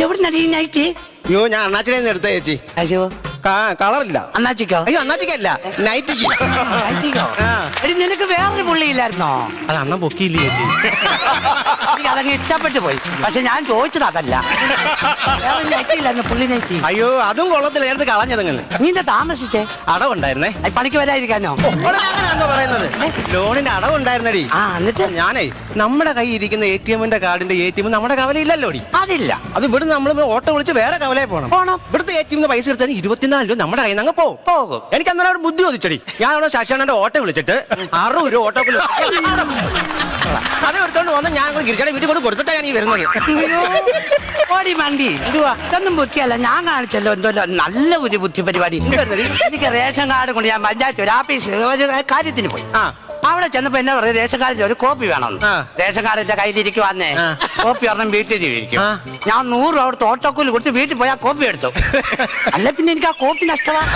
എവിടെ നടിയായിട്ട്? അയ്യോ ഞാൻ അണ്ണാച്ചിനെ എടുത്ത ചേച്ചി. അയ്യോ കളറില്ല. അണ്ണാച്ചിക്കോ? അയ്യോ അണ്ണാച്ചിക്കല്ല, നൈറ്റിക്ക്. എടി നിനക്ക് വേറൊരു പുള്ളിയില്ലായിരുന്നോ? അത് അണ്ണൻ പൊക്കിയില്ലേ ചേച്ചി? എനിക്ക് അതങ്ങ് ഇഷ്ടപ്പെട്ടു പോയി. പക്ഷെ ഞാൻ ചോദിച്ചത് അതല്ല. വേറെ നൈറ്റിയില്ലായിരുന്നു, പുള്ളി നൈറ്റി. അയ്യോ അതും കൊള്ളത്തില്ല, എടുത്ത് കളഞ്ഞതങ്ങനെ. നീ എന്താ താമസിച്ചേ? അടവുണ്ടായിരുന്നേ. പണിക്ക് വരാതിരിക്കാനോ? അങ്ങനെയാണോ പറയുന്നത്? ലോണിന്റെ അടവുണ്ടായിരുന്നടി. എന്നിട്ട് ഞാനേ നമ്മുടെ കൈ ഇരിക്കുന്ന ATM കാർഡിന്റെ ATM നമ്മുടെ കവലയില്ലല്ലോ. അതില്ല. അത് ഇവിടെ നമ്മൾ ഓട്ടോ വിളിച്ച് വേറെ കവലയിൽ പോകണം. ഇവിടുത്തെ ATM പൈസ എടുത്താൽ 24 രൂപ നമ്മുടെ കയ്യിൽ നിന്ന് പോകും. എനിക്ക് അന്നേരം ഒരു ബുദ്ധി ചോദിച്ചടി. ഞാൻ അവിടെ ശശാനന്റെ ഓട്ടോ വിളിച്ചിട്ട് 60 രൂപ ഓട്ടോ അത് എടുത്തോണ്ട് വന്ന് ഞാൻ ഗിരിജയുടെ വീട്ടിൽ കൊണ്ട് കൊടുത്തിട്ടാണ് ഞാൻ ഈ വരുന്നത്. ഓടി മണ്ടി ഇതൊന്നും ബുദ്ധിയല്ല. ഞാൻ കാണിച്ചല്ലോ എന്തോ നല്ല ഒരു ബുദ്ധി പരിപാടി. എനിക്ക് റേഷൻ കാർഡ് കൊണ്ട് ഞാൻ പഞ്ചായത്ത് ഒരു ആഫീസ് ഒരു കാര്യത്തിന് പോയി. അവിടെ ചെന്നപ്പോ എന്നാ പറയുക, റേഷൻ കാർഡിൽ ഒരു കോപ്പി വേണമെന്ന്. റേഷൻ കാർഡ് എന്റെ കയ്യിലിരിക്കുവാന്നേ. കോപ്പി പറഞ്ഞ വീട്ടിൽ ഇരിക്കും. ഞാൻ 100 രൂപ അവിടുത്തെ ഓട്ടോക്കൂലി കൊടുത്ത് വീട്ടിൽ പോയി ആ കോപ്പി എടുത്തു. അല്ല പിന്നെ എനിക്ക് ആ കോപ്പി നഷ്ടമാണ്.